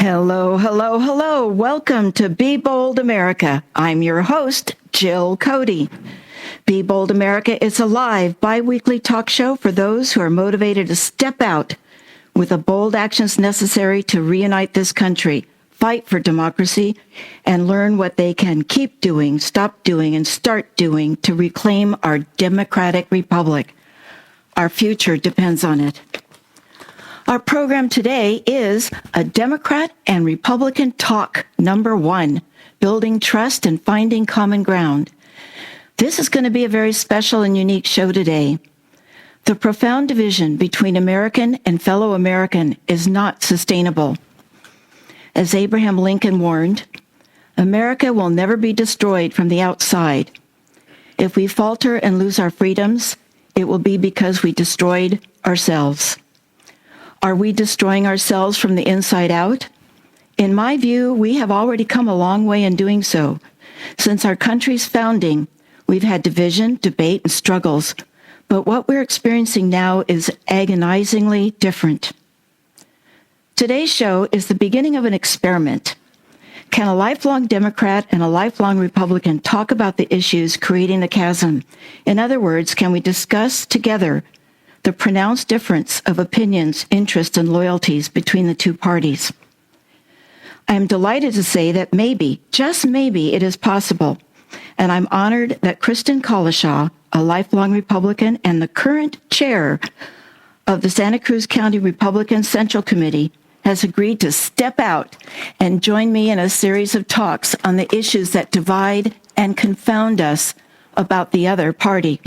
Hello, hello, hello. Welcome to Be Bold America. I'm your host, Jill Cody. Be Bold America is a live, bi-weekly talk show for those who are motivated to step out with the bold actions necessary to reunite this country, fight for democracy, and learn what they can keep doing, stop doing, and start doing to reclaim our democratic republic. Our future depends on it. Our program today is a Democrat and Republican Talk number 1, Building Trust and Finding Common Ground. This is going to be a very special and unique show today. The profound division between American and fellow American is not sustainable. As Abraham Lincoln warned, America will never be destroyed from the outside. If we falter and lose our freedoms, it will be because we destroyed ourselves. Are we destroying ourselves from the inside out? In my view, we have already come a long way in doing so. Since our country's founding, we've had division, debate, and struggles, but what we're experiencing now is agonizingly different. Today's show is the beginning of an experiment. Can a lifelong Democrat and a lifelong Republican talk about the issues creating the chasm? In other words, can we discuss together the pronounced difference of opinions, interests, and loyalties between the two parties? I am delighted to say that maybe, just maybe, it is possible. And I'm honored that Kristen Collishaw, a lifelong Republican and the current chair of the Santa Cruz County Republican Central Committee, has agreed to step out and join me in a series of talks on the issues that divide and confound us about the other party.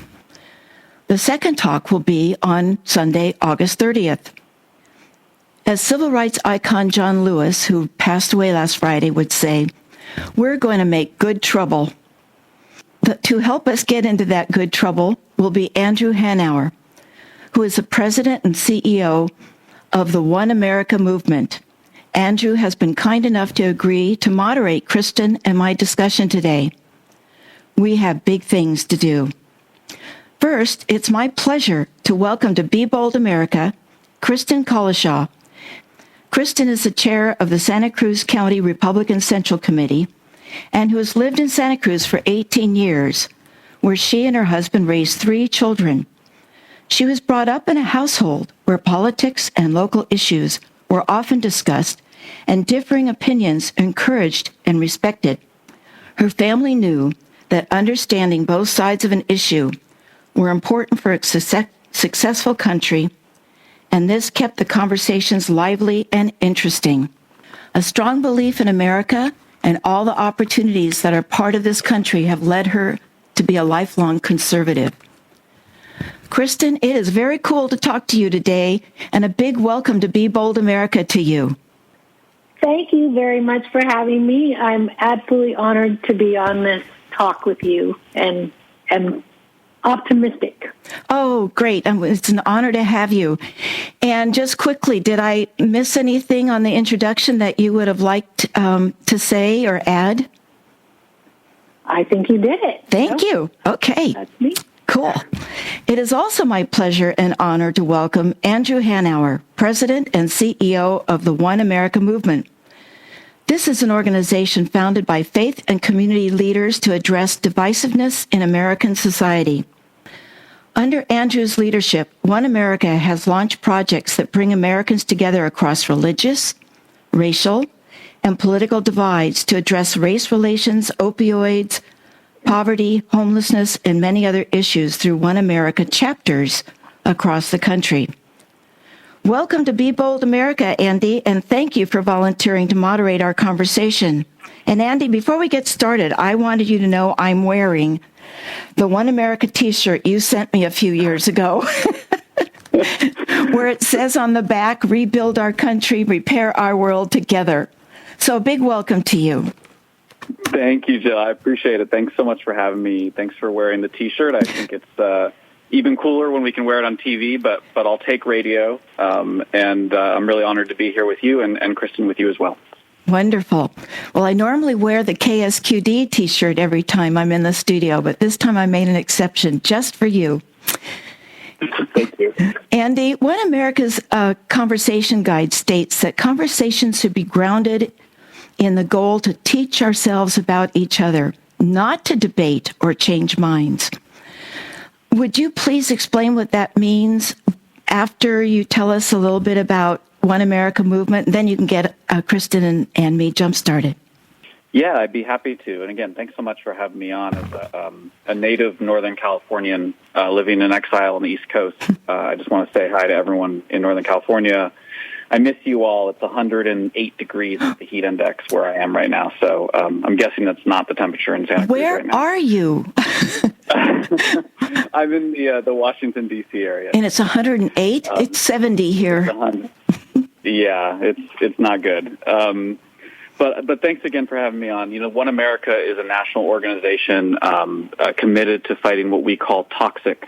The second talk will be on Sunday, August 30th. As civil rights icon John Lewis, who passed away last Friday, would say, we're going to make good trouble. But to help us get into that good trouble will be Andrew Hanauer, who is the president and CEO of the One America movement. Andrew has been kind enough to agree to moderate Kristen and my discussion today. We have big things to do. First, it's my pleasure to welcome to Be Bold America, Kristen Collishaw. Kristen is the chair of the Santa Cruz County Republican Central Committee and who has lived in Santa Cruz for 18 years, where she and her husband raised 3 children. She was brought up in a household where politics and local issues were often discussed and differing opinions encouraged and respected. Her family knew that understanding both sides of an issue were important for a successful country, and this kept the conversations lively and interesting. A strong belief in America and all the opportunities that are part of this country have led her to be a lifelong conservative. Kristen, it is very cool to talk to you today, and a big welcome to Be Bold America to you. Thank you very much for having me. I'm absolutely honored to be on this talk with you and optimistic. Oh, great. It's an honor to have you. And just quickly, did I miss anything on the introduction that you would have liked to say or add? I think you did it. Thank you. Okay. That's me. Cool. It is also my pleasure and honor to welcome Andrew Hanauer, President and CEO of the One America movement. This is an organization founded by faith and community leaders to address divisiveness in American society. Under Andrew's leadership, One America has launched projects that bring Americans together across religious, racial, and political divides to address race relations, opioids, poverty, homelessness, and many other issues through One America chapters across the country. Welcome to Be Bold America, Andy, and thank you for volunteering to moderate our conversation. And Andy, before we get started, I wanted you to know I'm wearing the One America t-shirt you sent me a few years ago, where it says on the back, rebuild our country, repair our world together. So a big welcome to you. Thank you, Jill. I appreciate it. Thanks so much for having me. Thanks for wearing the t-shirt. I think it's even cooler when we can wear it on TV, but I'll take radio. And I'm really honored to be here with you and Kristen with you as well. Wonderful. Well, I normally wear the KSQD t-shirt every time I'm in the studio, but this time I made an exception just for you. Thank you. Andy, One America's conversation guide states that conversations should be grounded in the goal to teach ourselves about each other, not to debate or change minds. Would you please explain what that means after you tell us a little bit about One America movement? Then you can get Kristen and me jump-started. Yeah, I'd be happy to. And again, thanks so much for having me on. As a native Northern Californian living in exile on the East Coast, I just want to say hi to everyone in Northern California. I miss you all. It's 108 degrees at the heat index where I am right now. So I'm guessing that's not the temperature in Santa Cruz Where right now. are you? I'm in the Washington, D.C. area. And it's 108? It's 70 here. Yeah, it's not good. But thanks again for having me on. One America is a national organization committed to fighting what we call toxic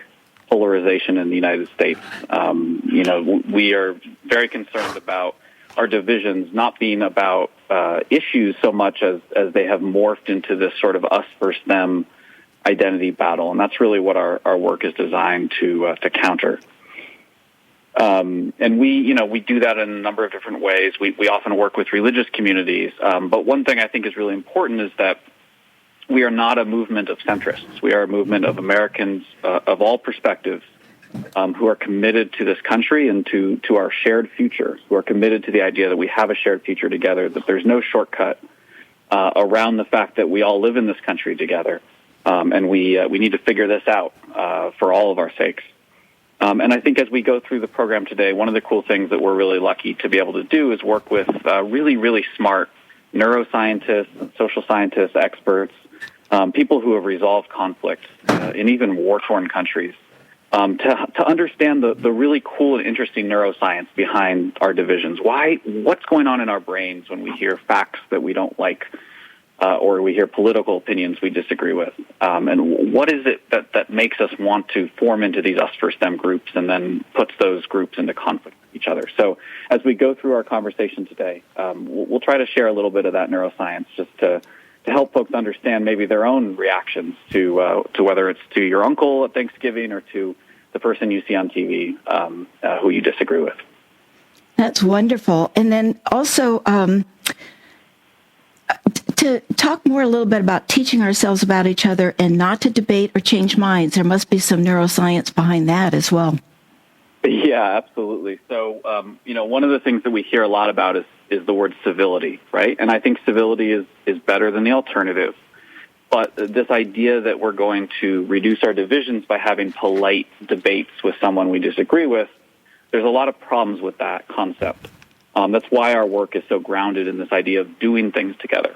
polarization in the United States. We are very concerned about our divisions not being about issues so much as they have morphed into this sort of us versus them identity battle, and that's really what our work is designed to counter. And we do that in a number of different ways. We often work with religious communities, but one thing I think is really important is that we are not a movement of centrists. We are a movement of Americans of all perspectives who are committed to this country and to our shared future, who are committed to the idea that we have a shared future together, that there's no shortcut around the fact that we all live in this country together, and we need to figure this out for all of our sakes. And I think as we go through the program today, one of the cool things that we're really lucky to be able to do is work with really, really smart neuroscientists, social scientists, experts, people who have resolved conflict in even war-torn countries, to understand the really cool and interesting neuroscience behind our divisions. What's going on in our brains when we hear facts that we don't like, or we hear political opinions we disagree with, and what is it that makes us want to form into these us versus them groups and then puts those groups into conflict with each other. So as we go through our conversation today, we'll try to share a little bit of that neuroscience just to help folks understand maybe their own reactions to whether it's to your uncle at Thanksgiving or to the person you see on TV who you disagree with. That's wonderful. And then also to talk more a little bit about teaching ourselves about each other and not to debate or change minds. There must be some neuroscience behind that as well. Yeah, absolutely. So, one of the things that we hear a lot about is the word civility, right? And I think civility is better than the alternative. But this idea that we're going to reduce our divisions by having polite debates with someone we disagree with, there's a lot of problems with that concept. That's why our work is so grounded in this idea of doing things together.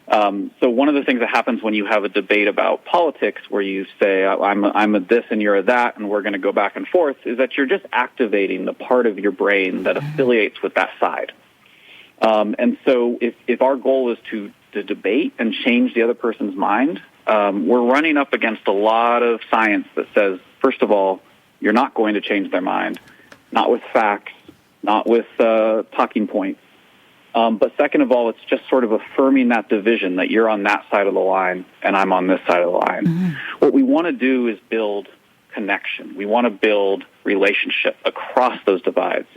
So one of the things that happens when you have a debate about politics where you say, I'm a this and you're a that, and we're going to go back and forth, is that you're just activating the part of your brain that affiliates with that side. And so if our goal is to debate and change the other person's mind, we're running up against a lot of science that says, first of all, you're not going to change their mind, not with facts, not with talking points. But second of all, it's just sort of affirming that division that you're on that side of the line and I'm on this side of the line. Mm-hmm. What we want to do is build connection. We want to build relationship across those divides.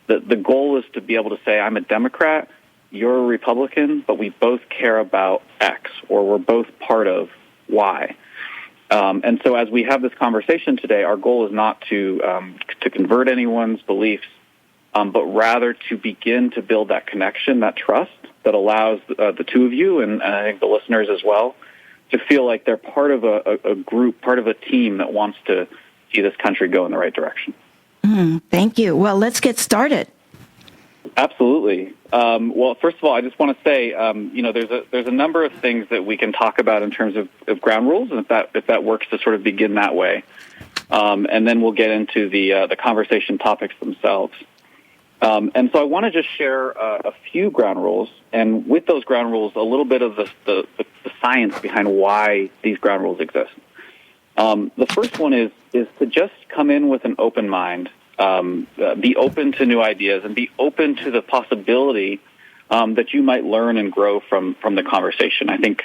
The goal is to be able to say, I'm a Democrat, you're a Republican, but we both care about X, or we're both part of Y. And so as we have this conversation today, our goal is not to convert anyone's beliefs, but rather to begin to build that connection, that trust that allows the two of you and I think the listeners as well to feel like they're part of a group, part of a team that wants to see this country go in the right direction. Thank you. Well, let's get started. Absolutely. Well, first of all, I just want to say, there's a number of things that we can talk about in terms of ground rules, and if that works to sort of begin that way, and then we'll get into the conversation topics themselves. And so I want to just share a few ground rules, and with those ground rules, a little bit of the science behind why these ground rules exist. The first one is to just come in with an open mind, be open to new ideas, and be open to the possibility that you might learn and grow from the conversation. I think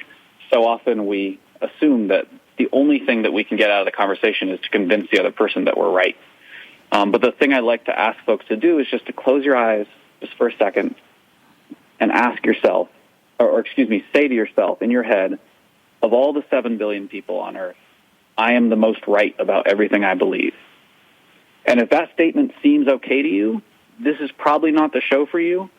so often we assume that the only thing that we can get out of the conversation is to convince the other person that we're right. But the thing I like to ask folks to do is just to close your eyes just for a second and ask yourself, say to yourself in your head, of all the 7 billion people on Earth, I am the most right about everything I believe. And if that statement seems okay to you, this is probably not the show for you.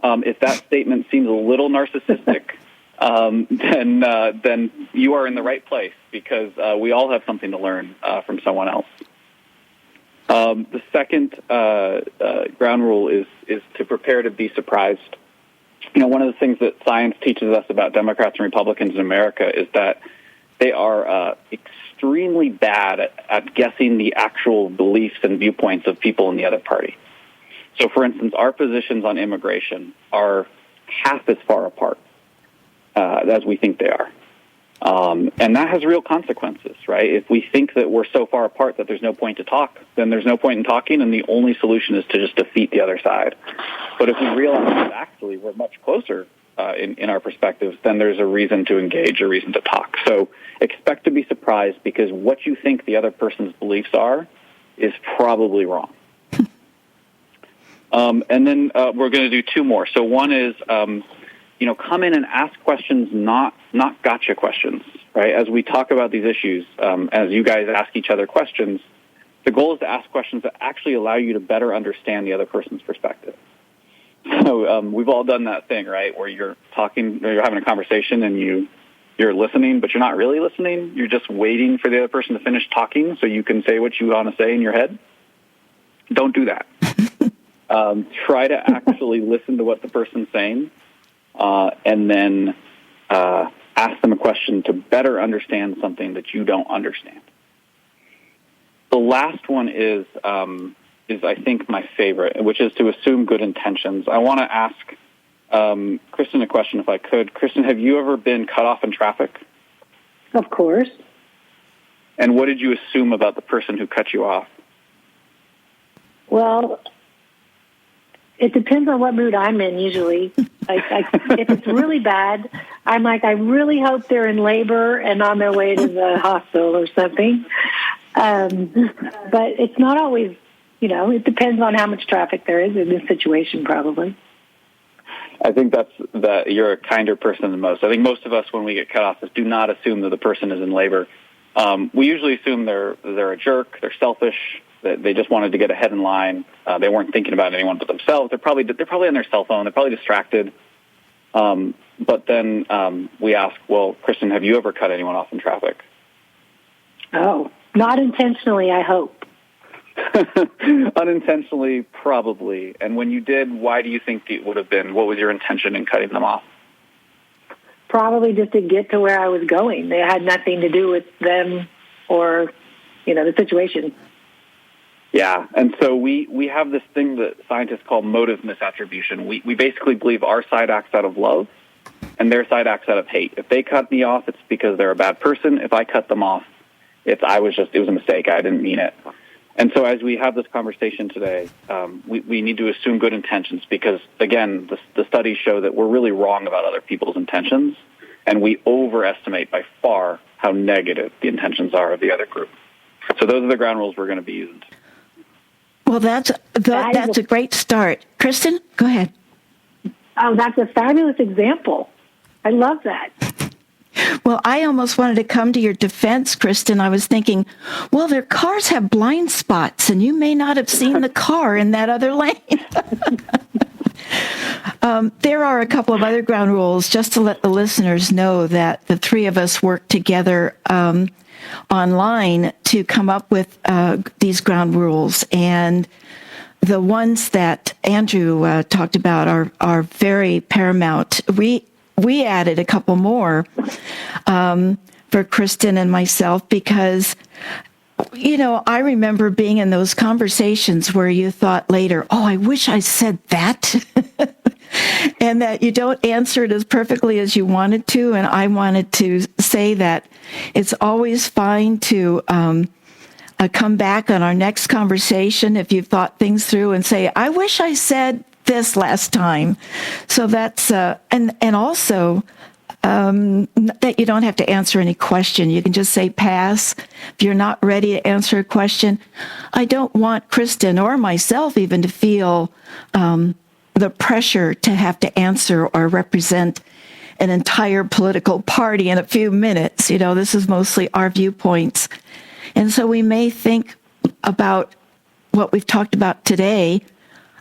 If that statement seems a little narcissistic, then you are in the right place, because we all have something to learn from someone else. The second ground rule is to prepare to be surprised. One of the things that science teaches us about Democrats and Republicans in America is that they are extremely bad at guessing the actual beliefs and viewpoints of people in the other party. So, for instance, our positions on immigration are half as far apart as we think they are. And that has real consequences, right? If we think that we're so far apart that there's no point to talk, then there's no point in talking, and the only solution is to just defeat the other side. But if we realize that actually we're much closer in our perspectives, then there's a reason to engage, a reason to talk. So expect to be surprised, because what you think the other person's beliefs are is probably wrong. And then we're going to do two more. So one is, come in and ask questions, not gotcha questions, right? As we talk about these issues, as you guys ask each other questions, the goal is to ask questions that actually allow you to better understand the other person's perspective. So we've all done that thing, right, where you're talking, or you're having a conversation and you're listening, but you're not really listening. You're just waiting for the other person to finish talking so you can say what you want to say in your head. Don't do that. Try to actually listen to what the person's saying, and then ask them a question to better understand something that you don't understand. The last one is I think my favorite, which is to assume good intentions. I want to ask Kristen a question, if I could. Kristen, have you ever been cut off in traffic? Of course. And what did you assume about the person who cut you off? Well, it depends on what mood I'm in, usually. If it's really bad, I'm like, I really hope they're in labor and on their way to the hospital or something. But it's not always, it depends on how much traffic there is in this situation, probably. I think that you're a kinder person than most. I think most of us, when we get cut off, do not assume that the person is in labor. We usually assume they're a jerk, they're selfish, that they just wanted to get ahead in line. They weren't thinking about anyone but themselves. They're probably on their cell phone. They're probably distracted. But then we ask, well, Kristen, have you ever cut anyone off in traffic? Oh, not intentionally, I hope. Unintentionally, probably. And when you did, why do you think it would have been? What was your intention in cutting them off? Probably just to get to where I was going. They had nothing to do with them or, the situation. Yeah, and so we have this thing that scientists call motive misattribution. We basically believe our side acts out of love and their side acts out of hate. If they cut me off, it's because they're a bad person. If I cut them off, it was a mistake. I didn't mean it. And so as we have this conversation today, we need to assume good intentions, because, again, the studies show that we're really wrong about other people's intentions, and we overestimate by far how negative the intentions are of the other group. So those are the ground rules we're going to be using. Well, that's a great start. Kristen, go ahead. Oh, that's a fabulous example. I love that. Well, I almost wanted to come to your defense, Kristen. I was thinking, well, their cars have blind spots, and you may not have seen the car in that other lane. There are a couple of other ground rules, just to let the listeners know that the three of us work together online to come up with these ground rules. And the ones that Andrew talked about are very paramount. We added a couple more for Kristen and myself, because, I remember being in those conversations where you thought later, oh, I wish I said that. And that you don't answer it as perfectly as you wanted to. And I wanted to say that it's always fine to come back on our next conversation if you've thought things through and say, I wish I said this last time. So that's, and also that you don't have to answer any question. You can just say pass if you're not ready to answer a question. I don't want Kristen or myself even to feel the pressure to have to answer or represent an entire political party in a few minutes. This is mostly our viewpoints. And so we may think about what we've talked about today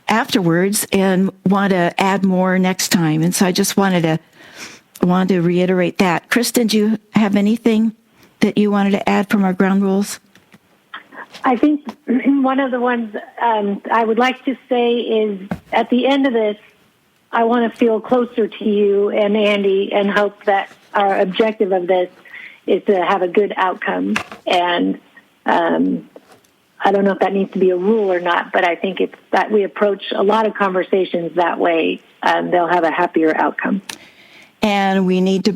afterwards and want to add more next time. And so I just wanted to reiterate that. Kristen, do you have anything that you wanted to add from our ground rules? I think one of the ones I would like to say is at the end of this, I want to feel closer to you and Andy and hope that our objective of this is to have a good outcome. And I don't know if that needs to be a rule or not, but I think it's that we approach a lot of conversations that way, they'll have a happier outcome. And we need to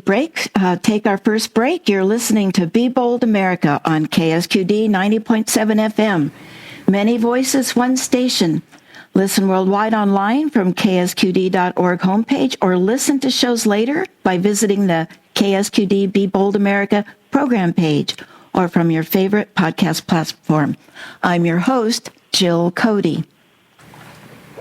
take our first break. You're listening to Be Bold America on KSQD 90.7 FM. Many voices, one station. Listen worldwide online from ksqd.org homepage, or listen to shows later by visiting the KSQD Be Bold America program page or from your favorite podcast platform. I'm your host, Jill Cody.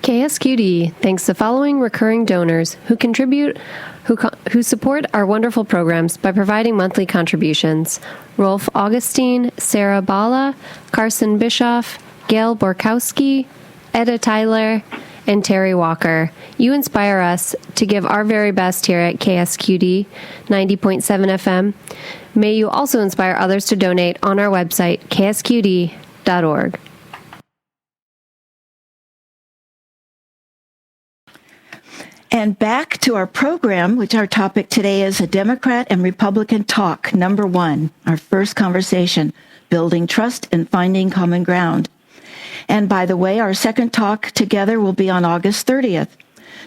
KSQD thanks the following recurring donors who support our wonderful programs by providing monthly contributions: Rolf Augustine, Sarah Bala, Carson Bischoff, Gail Borkowski, Etta Tyler, and Terry Walker. You inspire us to give our very best here at KSQD 90.7 FM. May you also inspire others to donate on our website, ksqd.org. And back to our program, which our topic today is a Democrat and Republican talk, number 1, our first conversation, building trust and finding common ground. And by the way, our second talk together will be on August 30th.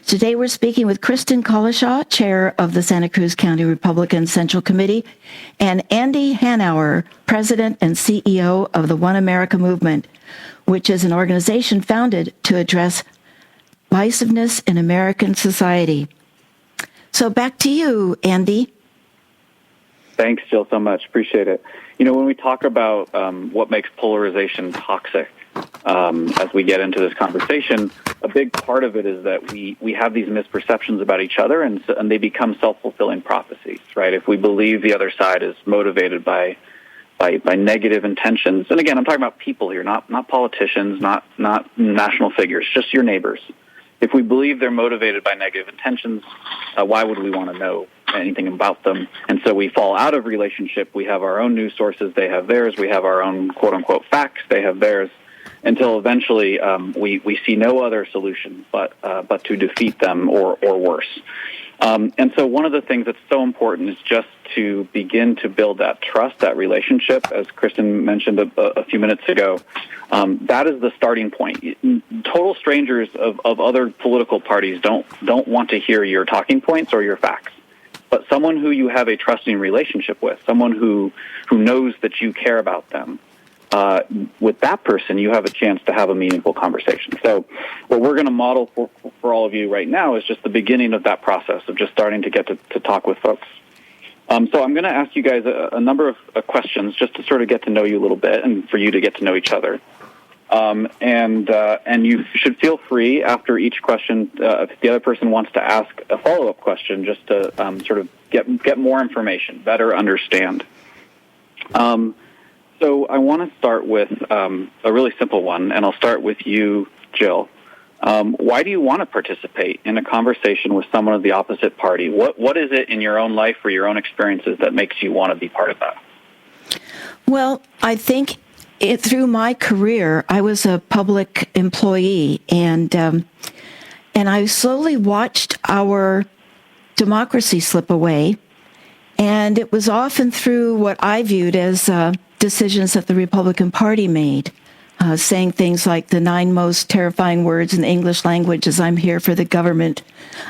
Today we're speaking with Kristen Collishaw, chair of the Santa Cruz County Republican Central Committee, and Andy Hanauer, president and CEO of the One America Movement, which is an organization founded to address divisiveness in American society. So back to you, Andy. Thanks, Jill, so much. Appreciate it. When we talk about what makes polarization toxic, as we get into this conversation, a big part of it is that we have these misperceptions about each other, and they become self-fulfilling prophecies, right? If we believe the other side is motivated by negative intentions, and again, I'm talking about people here, not politicians, not national figures, just your neighbors. If we believe they're motivated by negative intentions, why would we want to know anything about them? And so we fall out of relationship. We have our own news sources. They have theirs. We have our own quote-unquote facts. They have theirs. Until eventually we see no other solution but to defeat them or worse. And so one of the things that's so important is just to begin to build that trust, that relationship, as Kristen mentioned a few minutes ago. That is the starting point. Total strangers of other political parties don't want to hear your talking points or your facts. But someone who you have a trusting relationship with, someone who knows that you care about them, with that person, you have a chance to have a meaningful conversation. So what we're going to model for all of you right now is just the beginning of that process of just starting to get to talk with folks. So I'm going to ask you guys a number of questions just to sort of get to know you a little bit and for you to get to know each other. And you should feel free after each question, if the other person wants to ask a follow-up question, just to sort of get more information, better understand. So I want to start with a really simple one, and I'll start with you, Jill. Why do you want to participate in a conversation with someone of the opposite party? What is it in your own life or your own experiences that makes you want to be part of that? Well, I think through my career, I was a public employee, and I slowly watched our democracy slip away, and it was often through what I viewed as decisions that the Republican Party made, saying things like the 9 most terrifying words in the English language is "I'm here for the government."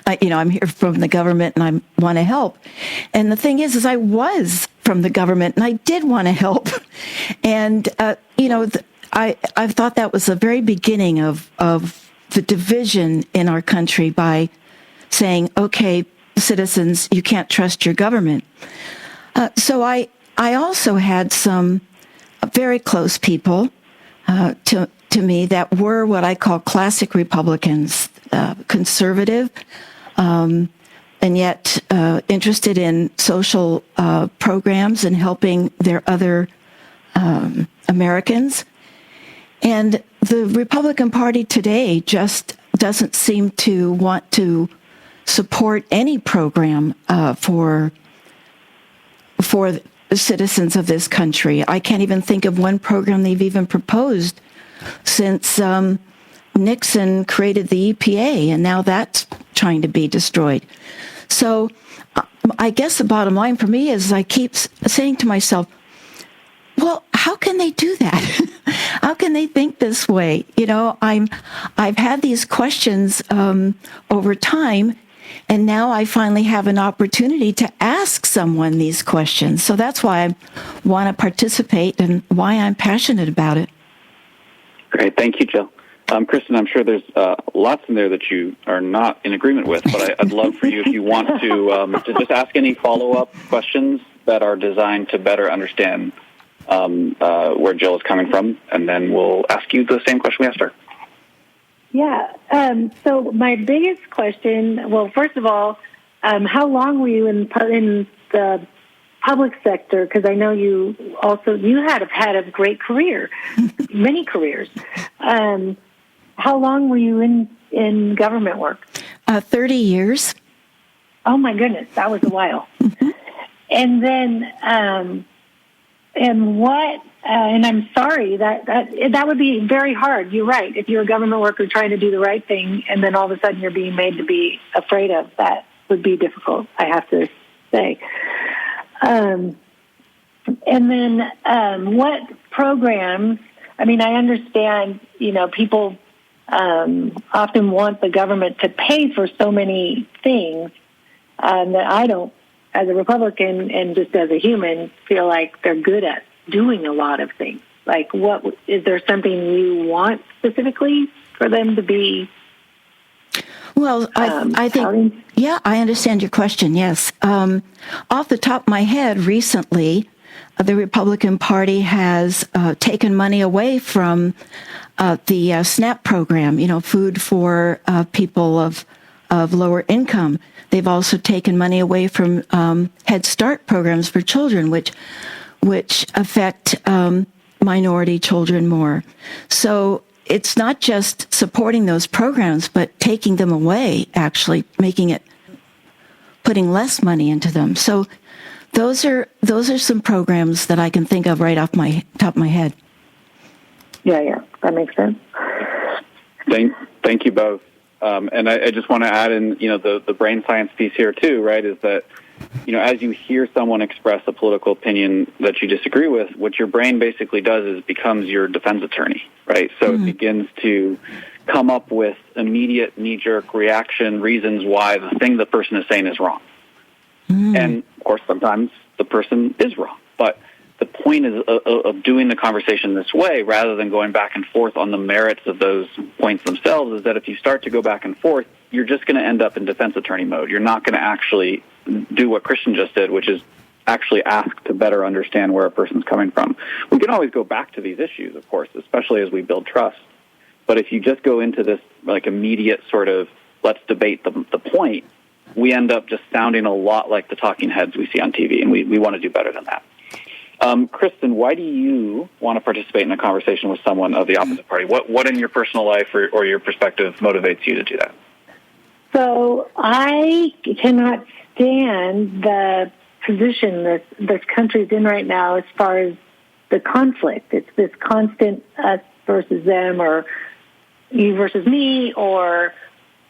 I'm here from the government and I want to help. And the thing is I was from the government and I did want to help. And, I thought that was the very beginning of the division in our country by saying, okay, citizens, you can't trust your government. So I also had some very close people to me that were what I call classic Republicans, conservative, and yet interested in social programs and helping their other Americans. And the Republican Party today just doesn't seem to want to support any program for the citizens of this country. I can't even think of one program they've even proposed since Nixon created the EPA, and now that's trying to be destroyed. So I guess the bottom line for me is I keep saying to myself, well, how can they do that? How can they think this way? You know, I've had these questions over time, and now I finally have an opportunity to ask someone these questions. So that's why I want to participate and why I'm passionate about it. Great. Thank you, Jill. Kristen, I'm sure there's lots in there that you are not in agreement with, but I'd love for you, if you want to just ask any follow-up questions that are designed to better understand where Jill is coming from, and then we'll ask you the same question we asked her. Yeah. So my biggest question, well, first of all, how long were you in the public sector? Because I know you have had a great career, many careers. How long were you in government work? 30 years. Oh my goodness, that was a while. Mm-hmm. And then, and I'm sorry that would be very hard. You're right. If you're a government worker trying to do the right thing, and then all of a sudden you're being made to be afraid of, that would be difficult, I have to say. And then, what programs? I mean, I understand. You know, people often want the government to pay for so many things that I don't, as a Republican and just as a human, feel like they're good at doing a lot of things. Like, what is there something you want specifically for them to be? Well, I think, yeah, I understand your question. Yes. Off the top of my head, recently, the Republican Party has taken money away from the SNAP program, you know, food for people of lower income. They've also taken money away from Head Start programs for children, which affect minority children more. So it's not just supporting those programs, but taking them away, actually putting less money into them. So those are some programs that I can think of right off my top of my head. Yeah, that makes sense. Thank you both. And I just want to add in, you know, the brain science piece here too, right, is that, you know, as you hear someone express a political opinion that you disagree with, what your brain basically does is becomes your defense attorney, right? So It begins to come up with immediate knee-jerk reaction reasons why the thing the person is saying is wrong. And, of course, sometimes the person is wrong. But the point is of doing the conversation this way, rather than going back and forth on the merits of those points themselves, is that if you start to go back and forth, you're just going to end up in defense attorney mode. You're not going to actually do what Christian just did, which is actually ask to better understand where a person's coming from. We can always go back to these issues, of course, especially as we build trust. But if you just go into this like immediate sort of let's debate the point, we end up just sounding a lot like the talking heads we see on TV, and we want to do better than that. Kristen, why do you want to participate in a conversation with someone of the opposite party? What in your personal life or your perspective motivates you to do that? So I cannot stand the position that this country's in right now as far as the conflict. It's this constant us versus them, or you versus me, or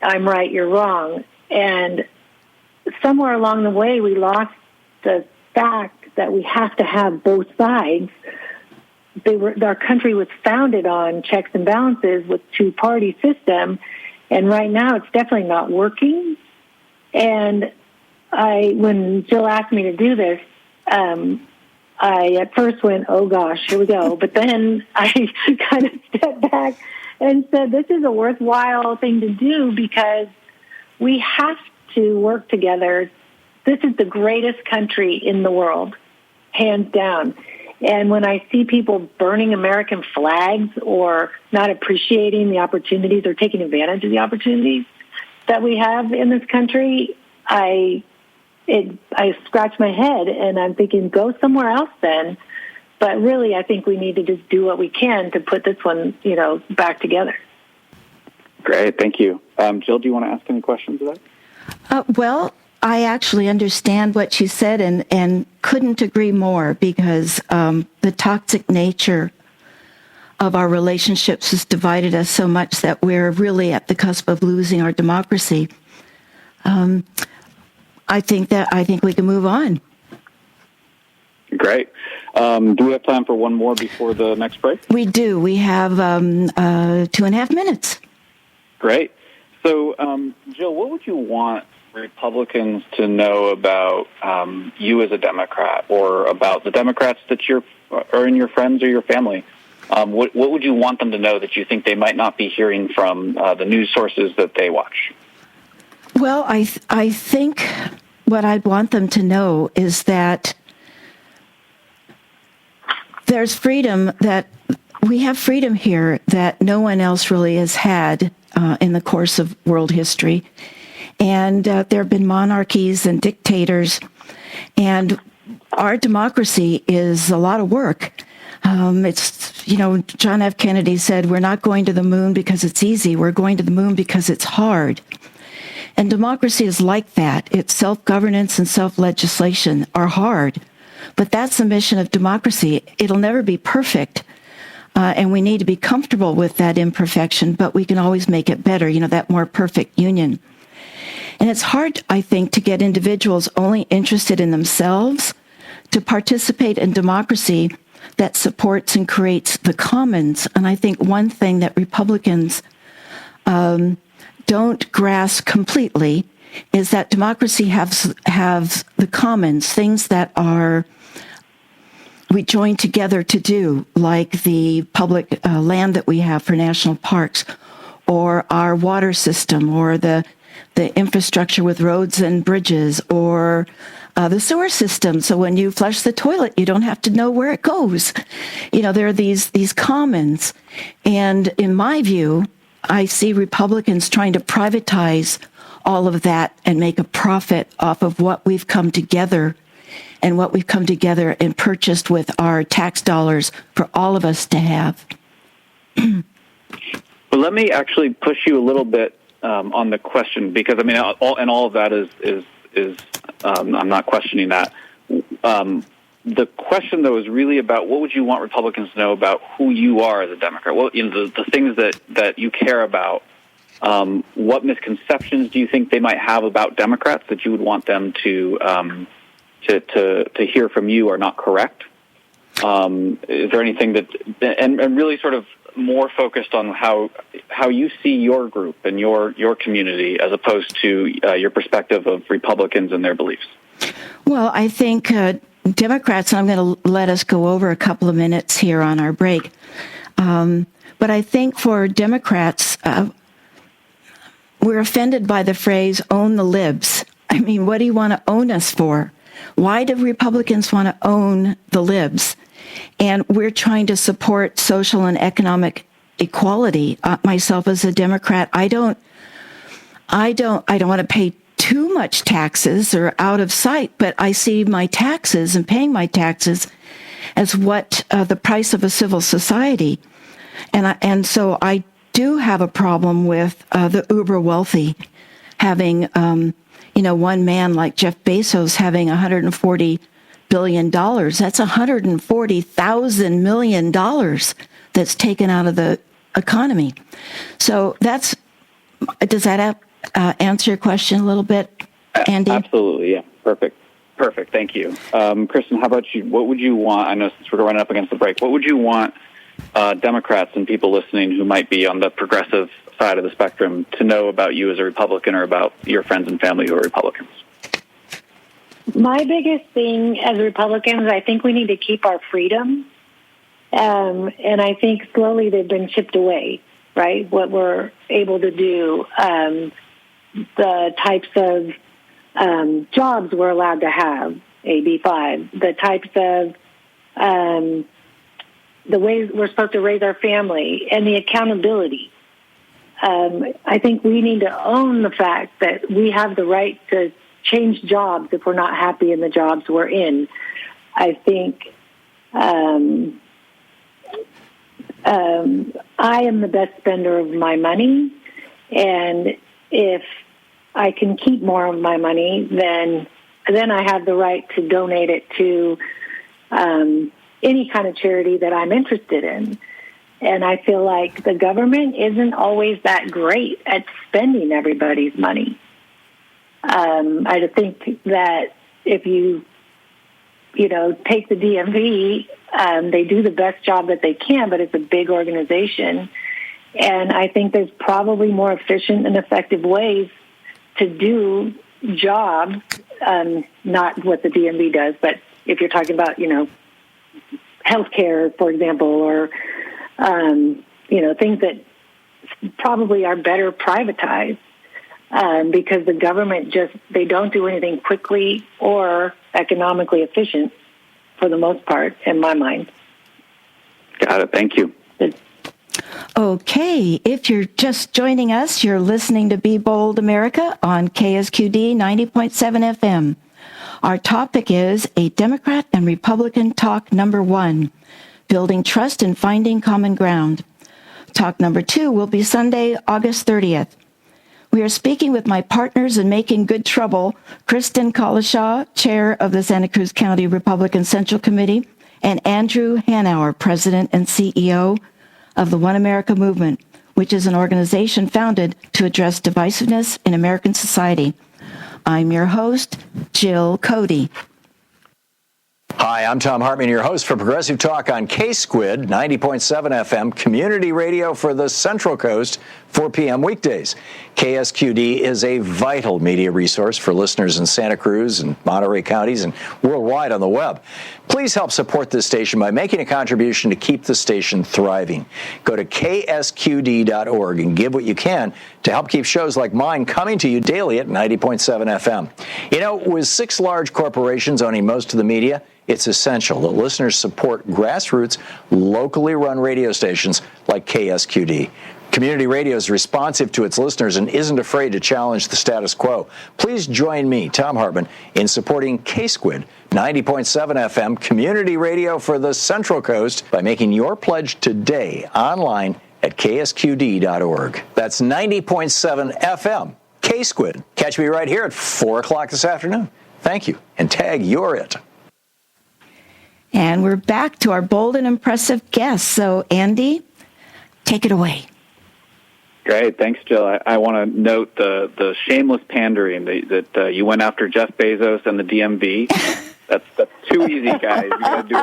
I'm right, you're wrong. And somewhere along the way, we lost the fact that we have to have both sides. Our country was founded on checks and balances with two-party system, and right now it's definitely not working. And when Jill asked me to do this, I at first went, oh gosh, here we go. But then I kind of stepped back and said, this is a worthwhile thing to do, because we have to work together. This is the greatest country in the world, hands down. And when I see people burning American flags or not appreciating the opportunities or taking advantage of the opportunities that we have in this country, I scratch my head and I'm thinking, go somewhere else then. But really, I think we need to just do what we can to put this one, back together. Great, thank you. Jill, do you want to ask any questions of that? Well, I actually understand what you said and couldn't agree more, because the toxic nature of our relationships has divided us so much that we're really at the cusp of losing our democracy. I think we can move on. Great. Do we have time for one more before the next break? We do. We have 2.5 minutes. Great. So, Jill, what would you want Republicans to know about you as a Democrat, or about the Democrats that are in your friends or your family? What would you want them to know that you think they might not be hearing from the news sources that they watch? Well, I think what I'd want them to know is that there's freedom, that we have freedom here that no one else really has had in the course of world history. And there have been monarchies and dictators, and our democracy is a lot of work. John F. Kennedy said, we're not going to the moon because it's easy, we're going to the moon because it's hard. And democracy is like that. Its self-governance and self-legislation are hard. But that's the mission of democracy. It'll never be perfect. And we need to be comfortable with that imperfection, but we can always make it better, that more perfect union. And it's hard, I think, to get individuals only interested in themselves to participate in democracy that supports and creates the commons. And I think one thing that Republicans don't grasp completely is that democracy has the commons, things that we join together to do, like the public land that we have for national parks, or our water system, or the infrastructure with roads and bridges, or the sewer system. So when you flush the toilet, you don't have to know where it goes. There are these commons. And in my view, I see Republicans trying to privatize all of that and make a profit off of what we've come together and what we've come together and purchased with our tax dollars for all of us to have. Well, let me actually push you a little bit on the question, because all of that is I'm not questioning that. The question, though, is really about what would you want Republicans to know about who you are as a Democrat? Well, the things that you care about. What misconceptions do you think they might have about Democrats that you would want them to hear from you are not correct? Is there anything that, and really sort of more focused on how you see your group and your community as opposed to your perspective of Republicans and their beliefs? Well, I think Democrats, and I'm going to let us go over a couple of minutes here on our break, but I think for Democrats, we're offended by the phrase, own the libs. I mean, what do you want to own us for? Why do Republicans want to own the libs? And we're trying to support social and economic equality. Myself as a Democrat, I don't want to pay too much taxes or out of sight, but I see my taxes and paying my taxes as what the price of a civil society. And so I do have a problem with the uber wealthy having, one man like Jeff Bezos having $140 billion. That's $140,000 million that's taken out of the economy. So does that answer your question a little bit, Andy? Absolutely, yeah. Perfect. Thank you. Kristen, how about you? What would you want, I know since we're running up against the break, what would you want Democrats and people listening who might be on the progressive side of the spectrum to know about you as a Republican or about your friends and family who are Republicans? My biggest thing as Republicans, I think we need to keep our freedom. And I think slowly they've been chipped away, right? What we're able to do, the types of jobs we're allowed to have, AB5, the types of the ways we're supposed to raise our family, and the accountability. I think we need to own the fact that we have the right to change jobs if we're not happy in the jobs we're in. I think I am the best spender of my money, and if I can keep more of my money, then I have the right to donate it to any kind of charity that I'm interested in. And I feel like the government isn't always that great at spending everybody's money. I think that if you take the DMV, they do the best job that they can, but it's a big organization. And I think there's probably more efficient and effective ways to do jobs, not what the DMV does, but if you're talking about, healthcare, for example, or, things that probably are better privatized, because the government they don't do anything quickly or economically efficient for the most part, in my mind. Got it. Thank you. Okay, if you're just joining us, you're listening to Be Bold America on KSQD 90.7 FM. Our topic is a Democrat and Republican talk number 1, building trust and finding common ground. Talk number 2 will be Sunday, August 30th. We are speaking with my partners in making good trouble, Kristen Collishaw, chair of the Santa Cruz County Republican Central Committee, and Andrew Hanauer, president and CEO of the One America Movement, which is an organization founded to address divisiveness in American society. I'm your host, Jill Cody. Hi, I'm Tom Hartman, your host for Progressive Talk on K-Squid, 90.7 FM, community radio for the Central Coast, 4 p.m. weekdays. KSQD is a vital media resource for listeners in Santa Cruz and Monterey counties and worldwide on the web. Please help support this station by making a contribution to keep the station thriving. Go to ksqd.org and give what you can to help keep shows like mine coming to you daily at 90.7 FM. With 6 large corporations owning most of the media, it's essential that listeners support grassroots, locally run radio stations like KSQD. Community radio is responsive to its listeners and isn't afraid to challenge the status quo. Please join me, Tom Hartman, in supporting K-Squid, 90.7 FM, community radio for the Central Coast by making your pledge today online at ksqd.org. That's 90.7 FM, K-Squid. Catch me right here at 4 o'clock this afternoon. Thank you, and tag You're It. And we're back to our bold and impressive guests. So, Andy, take it away. Great. Thanks, Jill. I want to note the shameless pandering that you went after Jeff Bezos and the DMV. That's too easy, guys. You got to do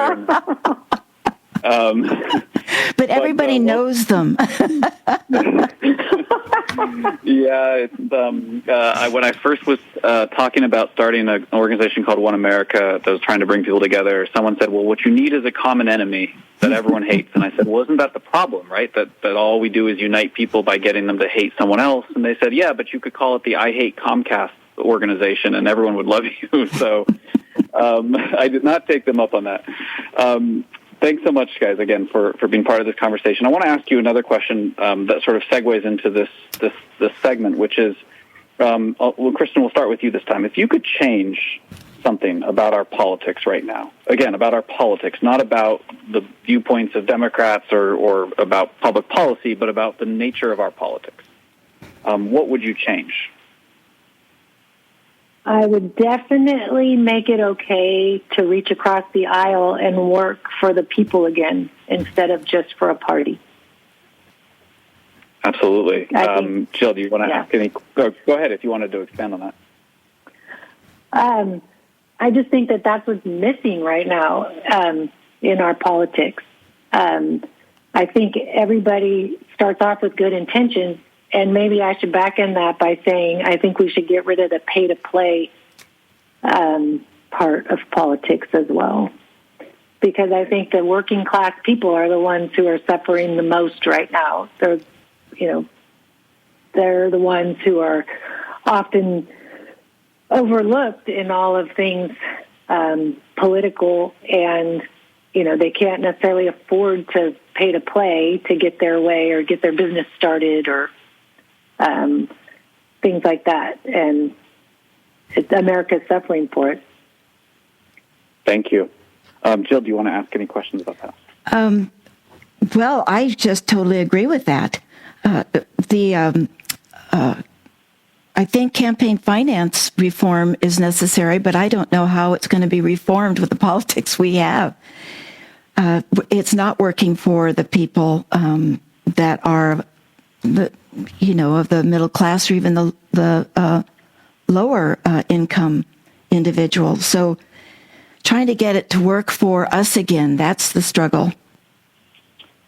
it. But everybody knows them. Yeah, when I first was talking about starting an organization called One America that was trying to bring people together, someone said, well, what you need is a common enemy that everyone hates. And I said, well, isn't that the problem, right? That all we do is unite people by getting them to hate someone else. And they said, yeah, but you could call it the I Hate Comcast organization and everyone would love you. So I did not take them up on that. Thanks so much, guys, again, for being part of this conversation. I want to ask you another question that sort of segues into this segment, which is, Kristen, we'll start with you this time. If you could change something about our politics right now, again, about our politics, not about the viewpoints of Democrats or about public policy, but about the nature of our politics, what would you change? I would definitely make it okay to reach across the aisle and work for the people again instead of just for a party. Absolutely. Jill, do you want to ask any? Go ahead if you wanted to expand on that. I just think that that's what's missing right now in our politics. I think everybody starts off with good intentions, and maybe I should back end that by saying I think we should get rid of the pay-to-play part of politics as well. Because I think the working class people are the ones who are suffering the most right now. They're the ones who are often overlooked in all of things political, and they can't necessarily afford to pay to play to get their way or get their business started or things like that. And America's suffering for it. Thank you. Jill, do you want to ask any questions about that? Well, I just totally agree with that. I think campaign finance reform is necessary, but I don't know how it's going to be reformed with the politics we have. It's not working for the people that are, of the middle class or even the lower income individuals. So trying to get it to work for us again, that's the struggle.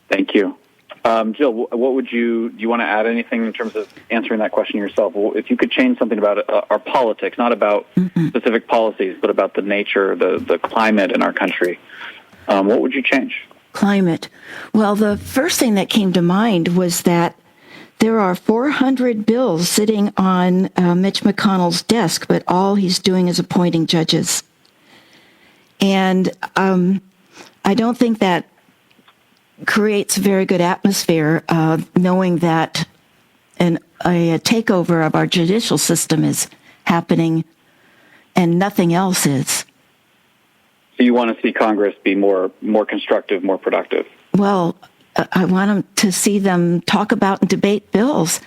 Thank you. Jill, what do you want to add anything in terms of answering that question yourself? If you could change something about our politics, not about specific policies, but about the nature, the climate in our country, what would you change? Climate. Well, the first thing that came to mind was that there are 400 bills sitting on Mitch McConnell's desk, but all he's doing is appointing judges. And I don't think that creates a very good atmosphere, knowing that a takeover of our judicial system is happening and nothing else is. So you want to see Congress be more constructive, more productive? Well, I want to see them talk about and debate bills.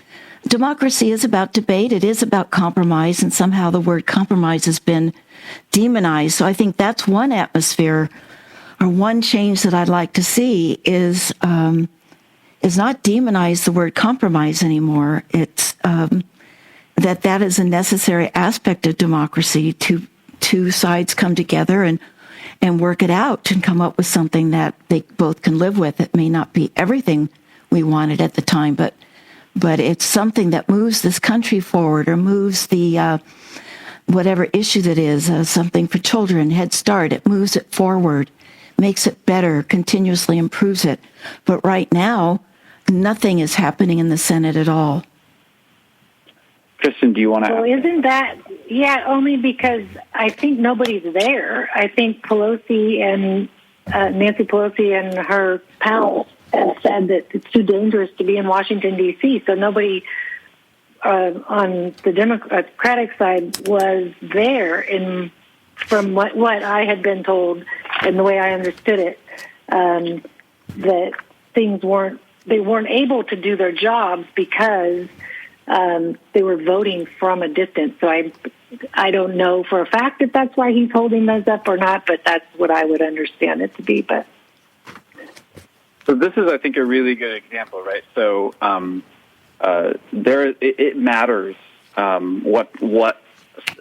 Democracy is about debate. It is about compromise, and somehow the word compromise has been demonized. So I think that's one atmosphere, or one change that I'd like to see is not demonize the word compromise anymore. It's that is a necessary aspect of democracy. Two sides come together and work it out and come up with something that they both can live with. It may not be everything we wanted at the time, but it's something that moves this country forward or moves the whatever issue that is, something for children, Head Start. It moves it forward, makes it better, continuously improves it. But right now, nothing is happening in the Senate at all. Kristen, do you want to? Well, isn't that, only because I think nobody's there. I think Pelosi and Nancy Pelosi and her pals have said that it's too dangerous to be in Washington, D.C., so nobody on the Democratic side was there from what I had been told and the way I understood it, that things weren't able to do their jobs because they were voting from a distance. So I don't know for a fact if that's why he's holding those up or not, but that's what I would understand it to be. But so this is, I think, a really good example, right? So it matters what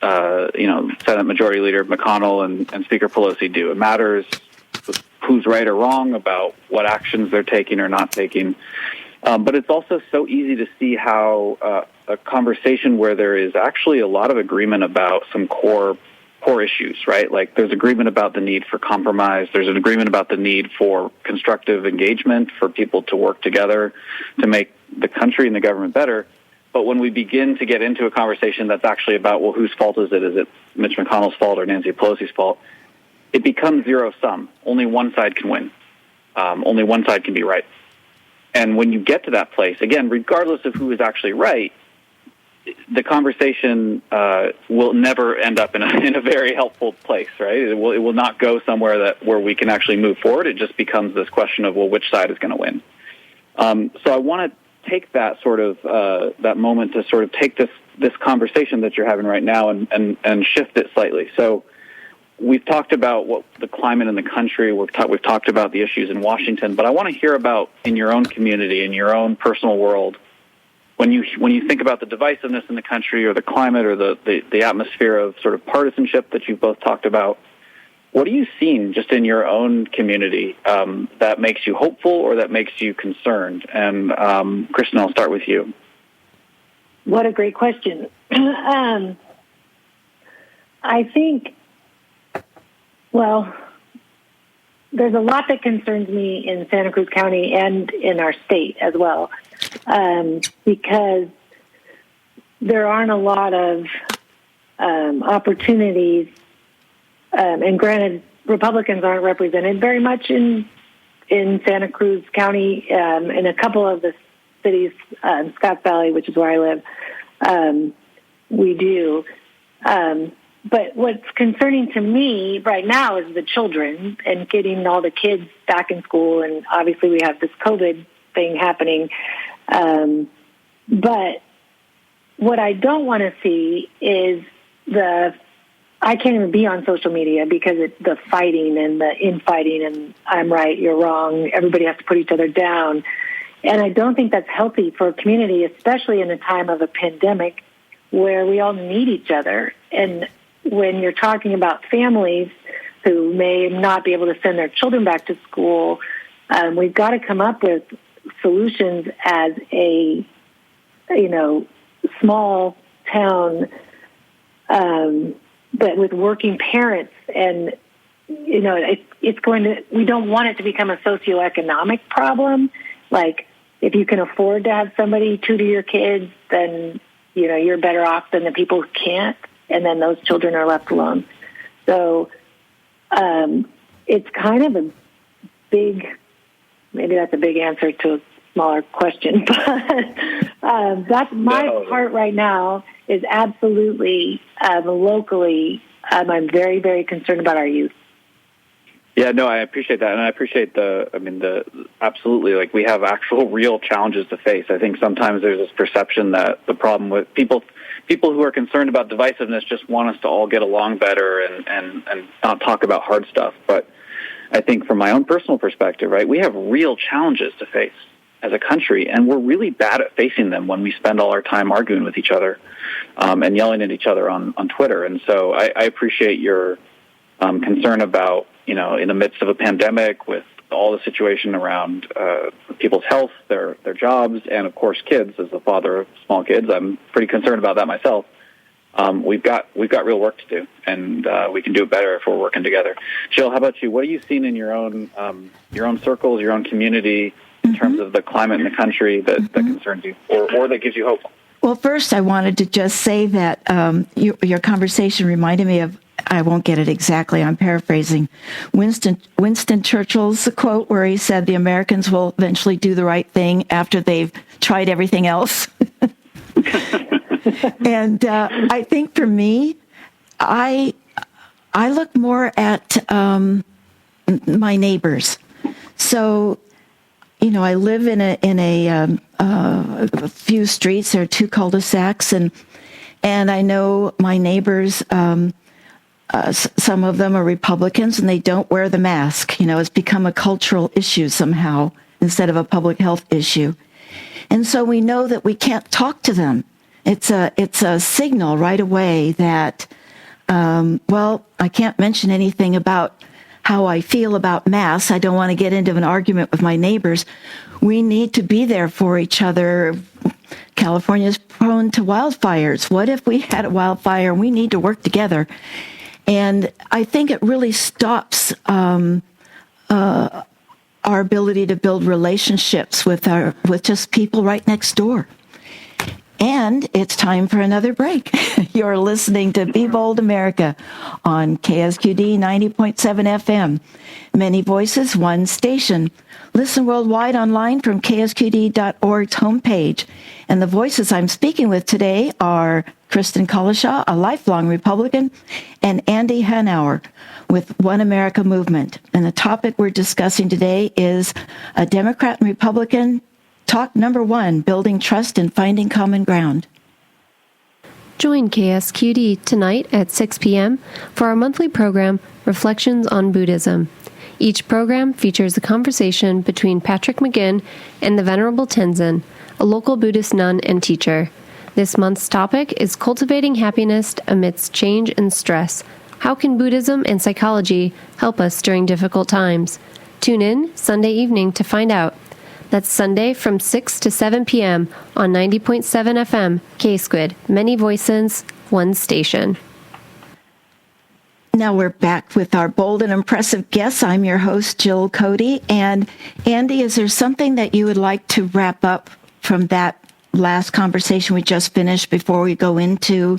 Senate Majority Leader McConnell and Speaker Pelosi do. It matters who's right or wrong about what actions they're taking or not taking. But it's also so easy to see how a conversation where there is actually a lot of agreement about some core issues, right? Like there's agreement about the need for compromise. There's an agreement about the need for constructive engagement, for people to work together to make the country and the government better. But when we begin to get into a conversation that's actually about, well, whose fault is it? Is it Mitch McConnell's fault or Nancy Pelosi's fault? It becomes zero sum. Only one side can win. Only one side can be right. And when you get to that place, again, regardless of who is actually right, the conversation will never end up in a very helpful place, right? It will not go somewhere where we can actually move forward. It just becomes this question of, well, which side is going to win? So I want to take that sort of that moment to sort of take this conversation that you're having right now and shift it slightly. So we've talked about what the climate in the country. We've talked about the issues in Washington, but I want to hear about in your own community, in your own personal world, when you think about the divisiveness in the country or the climate or the atmosphere of sort of partisanship that you've both talked about. What are you seeing just in your own community that makes you hopeful or that makes you concerned? And Kristen, I'll start with you. What a great question. I think, well, there's a lot that concerns me in Santa Cruz County and in our state as well, because there aren't a lot of opportunities. And granted, Republicans aren't represented very much in Santa Cruz County, in a couple of the cities, Scotts Valley, which is where I live, we do. But what's concerning to me right now is the children and getting all the kids back in school. And obviously we have this COVID thing happening. But what I don't want to see is I can't even be on social media because it's the fighting and the infighting and I'm right, you're wrong. Everybody has to put each other down. And I don't think that's healthy for a community, especially in a time of a pandemic where we all need each other. And when you're talking about families who may not be able to send their children back to school, we've got to come up with solutions as a, small town, but with working parents. And, we don't want it to become a socioeconomic problem. Like, if you can afford to have somebody tutor your kids, then, you're better off than the people who can't. And then those children are left alone. So it's kind of a maybe that's a big answer to a smaller question, but that's my part right now is absolutely locally. I'm very, very concerned about our youth. Yeah, no, I appreciate that. And I appreciate absolutely, like, we have actual real challenges to face. I think sometimes there's this perception that the problem with people who are concerned about divisiveness just want us to all get along better and not talk about hard stuff. But I think from my own personal perspective, right, we have real challenges to face as a country, and we're really bad at facing them when we spend all our time arguing with each other and yelling at each other on Twitter. And so I appreciate your concern about, in the midst of a pandemic with all the situation around people's health, their jobs, and of course kids. As the father of small kids, I'm pretty concerned about that myself. We've got real work to do, and we can do it better if we're working together. Jill, how about you? What are you seeing in your own circles, your own community, in terms of the climate in the country that concerns you, or that gives you hope? Well, first, I wanted to just say that your conversation reminded me of, I won't get it exactly, I'm paraphrasing, Winston Churchill's quote where he said, the Americans will eventually do the right thing after they've tried everything else. And I think for me, I look more at my neighbors. So, I live in a few streets. There are 2 cul-de-sacs, and I know my neighbors. Some of them are Republicans, and they don't wear the mask. It's become a cultural issue somehow instead of a public health issue, and so we know that we can't talk to them. It's a signal right away that, I can't mention anything about how I feel about masks. I don't want to get into an argument with my neighbors. We need to be there for each other. California is prone to wildfires. What if we had a wildfire and we need to work together? And I think it really stops our ability to build relationships with just people right next door. And it's time for another break. You're listening to Be Bold America on KSQD 90.7 FM. Many voices, one station. Listen worldwide online from ksqd.org's homepage. And the voices I'm speaking with today are Kristen Collishaw, a lifelong Republican, and Andy Hanauer with One America Movement. And the topic we're discussing today is a Democrat and Republican talk number 1, building trust and finding common ground. Join KSQD tonight at 6 p.m. for our monthly program, Reflections on Buddhism. Each program features a conversation between Patrick McGinn and the Venerable Tenzin, a local Buddhist nun and teacher. This month's topic is cultivating happiness amidst change and stress. How can Buddhism and psychology help us during difficult times? Tune in Sunday evening to find out. That's Sunday from 6 to 7 p.m. on 90.7 FM, K-Squid. Many voices, one station. Now we're back with our bold and impressive guests. I'm your host, Jill Cody. And Andy, is there something that you would like to wrap up from that last conversation we just finished before we go into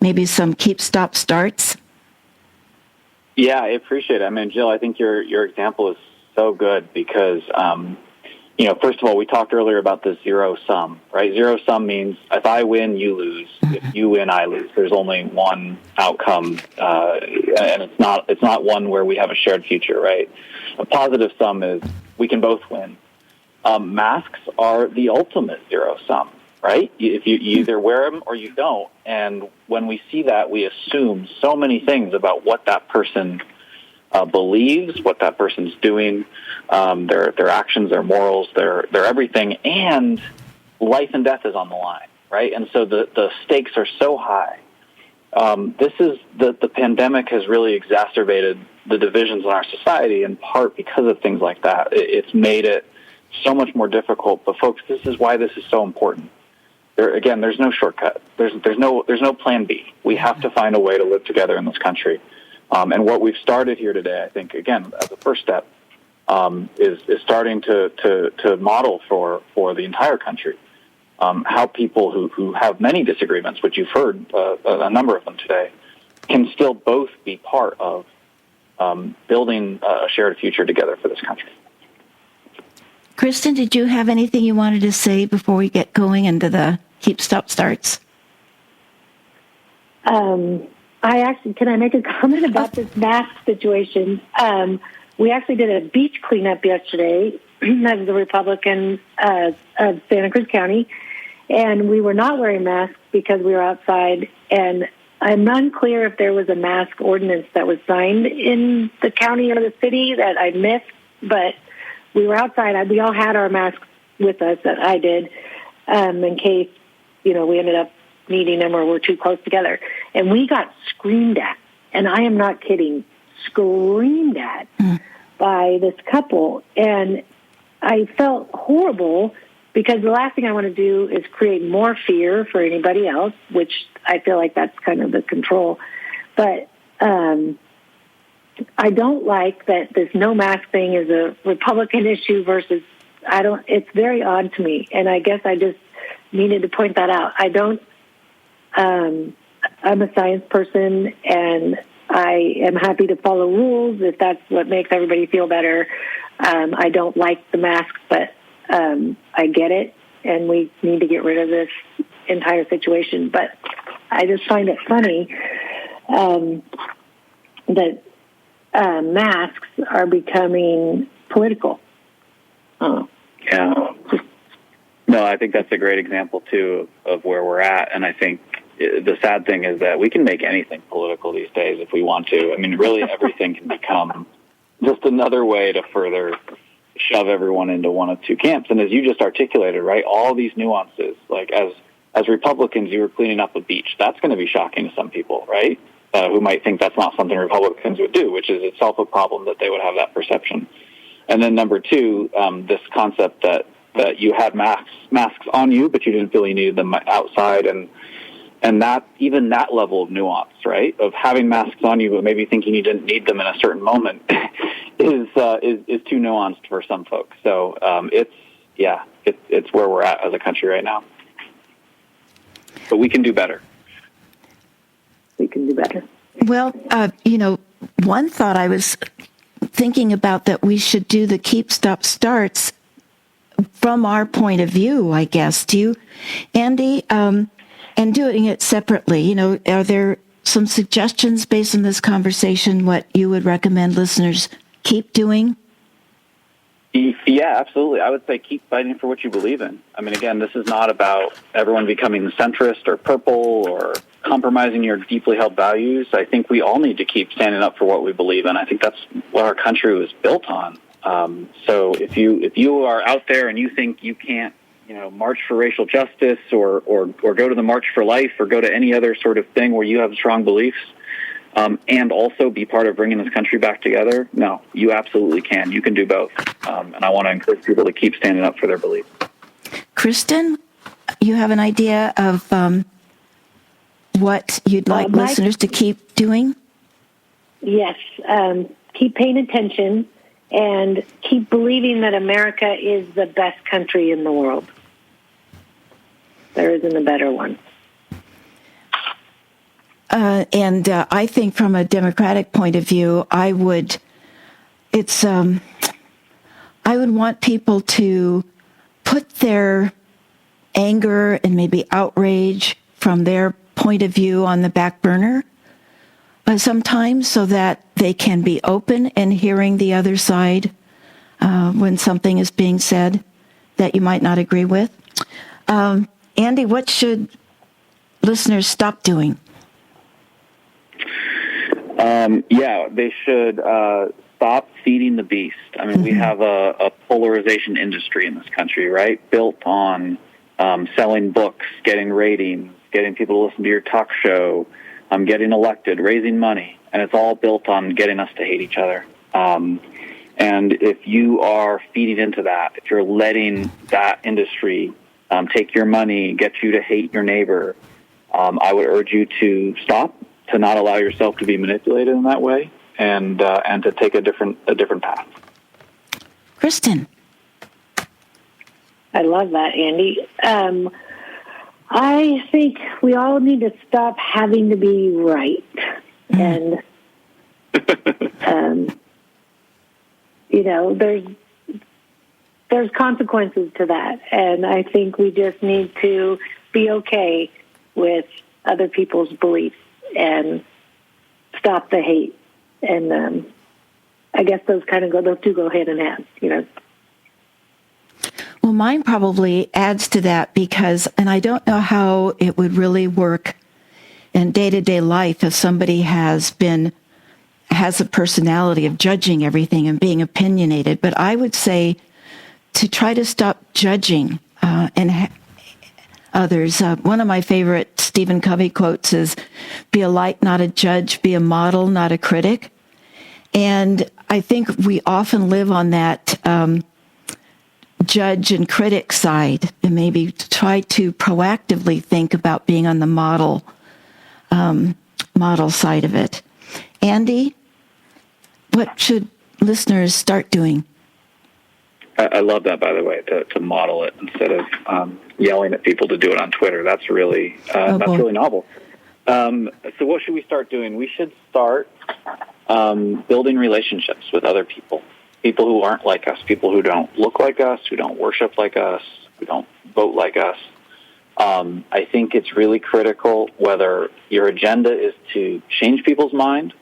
maybe some keep, stop, starts? Yeah, I appreciate it. I mean, Jill, I think your example is so good because, first of all, we talked earlier about the zero sum, right? Zero sum means if I win, you lose. If you win, I lose. There's only one outcome, and it's not one where we have a shared future, right? A positive sum is we can both win. Masks are the ultimate zero sum, right? If you either wear them or you don't, and when we see that, we assume so many things about what that person believes, what that person's doing, their actions, their morals, their everything, and life and death is on the line, right? And so the stakes are so high. The pandemic has really exacerbated the divisions in our society in part because of things like that. It's made it so much more difficult. But folks, this is why this is so important. There's no shortcut. There's no plan B. We have to find a way to live together in this country. And what we've started here today, I think, again, as a first step, is starting to model for the entire country how people who have many disagreements, which you've heard a number of them today, can still both be part of building a shared future together for this country. Kristen, did you have anything you wanted to say before we get going into the keep, stop, starts? Can I make a comment about this mask situation? We actually did a beach cleanup yesterday as the Republican of Santa Cruz County, and we were not wearing masks because we were outside, and I'm unclear if there was a mask ordinance that was signed in the county or the city that I missed, but we were outside. We all had our masks with us, that I did, in case, we ended up needing them or we're too close together. And we got screamed at, and I am not kidding, screamed at by this couple. And I felt horrible because the last thing I want to do is create more fear for anybody else, which I feel like that's kind of the control. But I don't like that this no mask thing is a Republican issue versus, it's very odd to me. And I guess I just needed to point that out. I'm a science person, and I am happy to follow rules if that's what makes everybody feel better. I don't like the masks, but I get it, and we need to get rid of this entire situation. But I just find it funny that masks are becoming political. Yeah. No, I think that's a great example, too, of where we're at. And I think the sad thing is that we can make anything political these days if we want to. I mean, really everything can become just another way to further shove everyone into one of two camps. And as you just articulated, right, all these nuances, like as Republicans, you were cleaning up a beach. That's going to be shocking to some people, right, who might think that's not something Republicans would do, which is itself a problem that they would have that perception. And then number two, this concept that you had masks on you, but you didn't feel you needed them outside, and that even that level of nuance, right, of having masks on you, but maybe thinking you didn't need them in a certain moment, is too nuanced for some folks. So it's where we're at as a country right now. But we can do better. We can do better. Well, one thought I was thinking about that we should do the keep, stop, starts from our point of view, I guess. Do you, Andy, and doing it separately, are there some suggestions based on this conversation, what you would recommend listeners keep doing? Yeah, absolutely. I would say keep fighting for what you believe in. I mean, again, this is not about everyone becoming centrist or purple or compromising your deeply held values. I think we all need to keep standing up for what we believe in. I think that's what our country was built on. So if you are out there and you think you can't, march for racial justice or go to the March for Life or go to any other sort of thing where you have strong beliefs, and also be part of bringing this country back together, no, you absolutely can. You can do both. And I want to encourage people to keep standing up for their beliefs. Kristen, you have an idea of what you'd like listeners to keep doing? Yes. Keep paying attention and keep believing that America is the best country in the world. There isn't a better one. I think from a Democratic point of view, I would want people to put their anger and maybe outrage from their point of view on the back burner sometimes, so that they can be open and hearing the other side when something is being said that you might not agree with. Andy, what should listeners stop doing? They should stop feeding the beast. I mean, we have a polarization industry in this country, right? Built on selling books, getting ratings, getting people to listen to your talk show, getting elected, raising money. And it's all built on getting us to hate each other. And if you are feeding into that, if you're letting that industry take your money, get you to hate your neighbor, I would urge you to stop, to not allow yourself to be manipulated in that way, and to take a different path. Kristen. I love that, Andy. I think we all need to stop having to be right. And, there's consequences to that. And I think we just need to be okay with other people's beliefs and stop the hate. And I guess those two go hand in hand, Well, mine probably adds to that because, and I don't know how it would really work in day-to-day life if somebody has a personality of judging everything and being opinionated, but I would say to try to stop judging others. One of my favorite Stephen Covey quotes is, "Be a light, not a judge. Be a model, not a critic." And I think we often live on that judge and critic side, and maybe try to proactively think about being on the model side of it. Andy, what should listeners start doing? I love that, by the way, to model it instead of yelling at people to do it on Twitter. That's really really novel. So what should we start doing? We should start building relationships with other people who aren't like us, people who don't look like us, who don't worship like us, who don't vote like us. I think it's really critical whether your agenda is to change people's mind,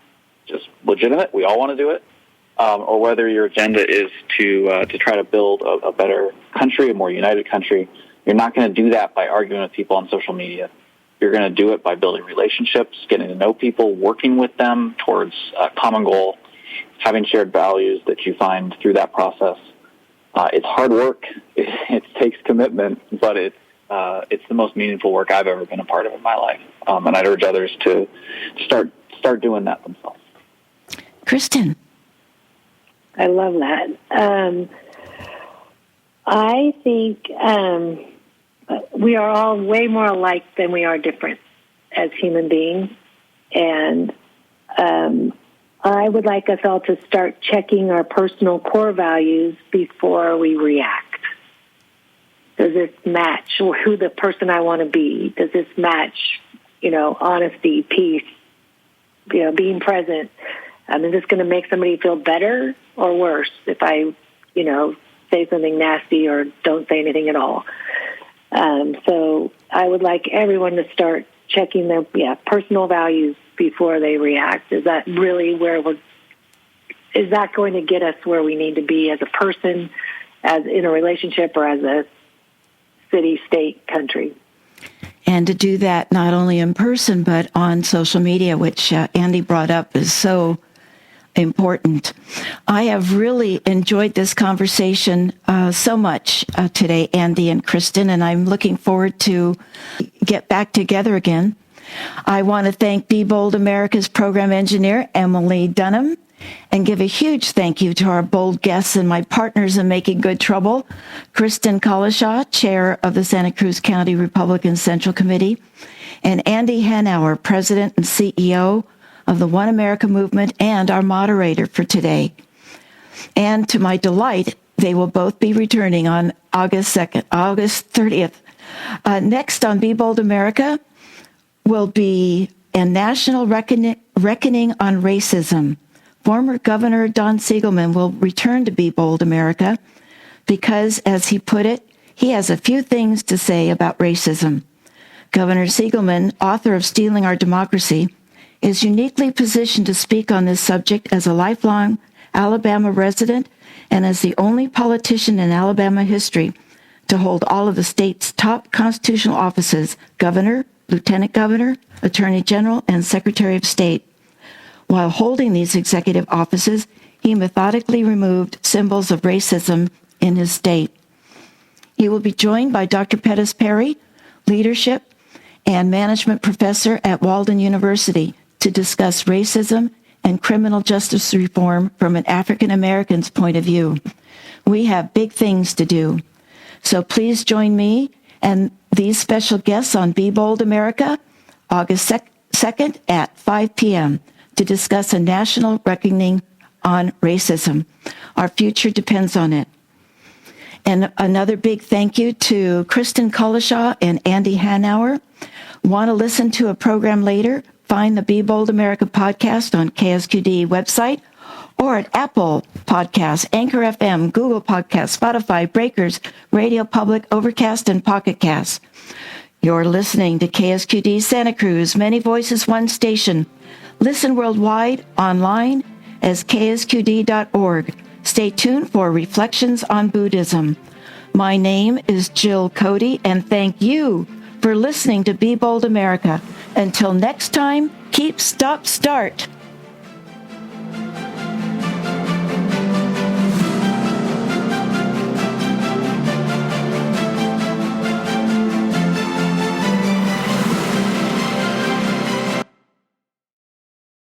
just legitimate, we all want to do it, or whether your agenda is to try to build a better country, a more united country. You're not going to do that by arguing with people on social media. You're going to do it by building relationships, getting to know people, working with them towards a common goal, having shared values that you find through that process. It's hard work. It takes commitment, but it's the most meaningful work I've ever been a part of in my life. And I'd urge others to start doing that themselves. Kristen. I love that. I think we are all way more alike than we are different as human beings. And I would like us all to start checking our personal core values before we react. Does this match who the person I want to be? Does this match, honesty, peace, being present? Is this going to make somebody feel better or worse if I, say something nasty or don't say anything at all? So I would like everyone to start checking their personal values before they react. Is that really is that going to get us where we need to be as a person, as in a relationship, or as a city, state, country? And to do that not only in person, but on social media, which Andy brought up, is so important. I have really enjoyed this conversation so much today, Andy and Kristen, and I'm looking forward to get back together again. I want to thank Be Bold America's program engineer, Emily Dunham, and give a huge thank you to our bold guests and my partners in making good trouble, Kristen Collishaw, chair of the Santa Cruz County Republican Central Committee, and Andy Hanauer, president and CEO of the One America Movement and our moderator for today. And to my delight, they will both be returning on August 30th. Next on Be Bold America will be and National Reckoning on Racism. Former Governor Don Siegelman will return to Be Bold America because, as he put it, he has a few things to say about racism. Governor Siegelman, author of Stealing Our Democracy, is uniquely positioned to speak on this subject as a lifelong Alabama resident and as the only politician in Alabama history to hold all of the state's top constitutional offices: governor, lieutenant governor, attorney general, and secretary of state. While holding these executive offices, he methodically removed symbols of racism in his state. He will be joined by Dr. Pettis Perry, leadership and management professor at Walden University, to discuss racism and criminal justice reform from an African American's point of view. We have big things to do. So please join me and these special guests on Be Bold America, August 2nd at 5 p.m. to discuss a national reckoning on racism. Our future depends on it. And another big thank you to Kristen Cullishaw and Andy Hanauer. Want to listen to a program later? Find the Be Bold America podcast on KSQD website or at Apple Podcasts, Anchor FM, Google Podcasts, Spotify, Breakers, Radio Public, Overcast, and Pocket Casts. You're listening to KSQD Santa Cruz, Many Voices, One Station. Listen worldwide, online, as ksqd.org. Stay tuned for Reflections on Buddhism. My name is Jill Cody, and thank you for listening to Be Bold America. Until next time, keep, stop, start.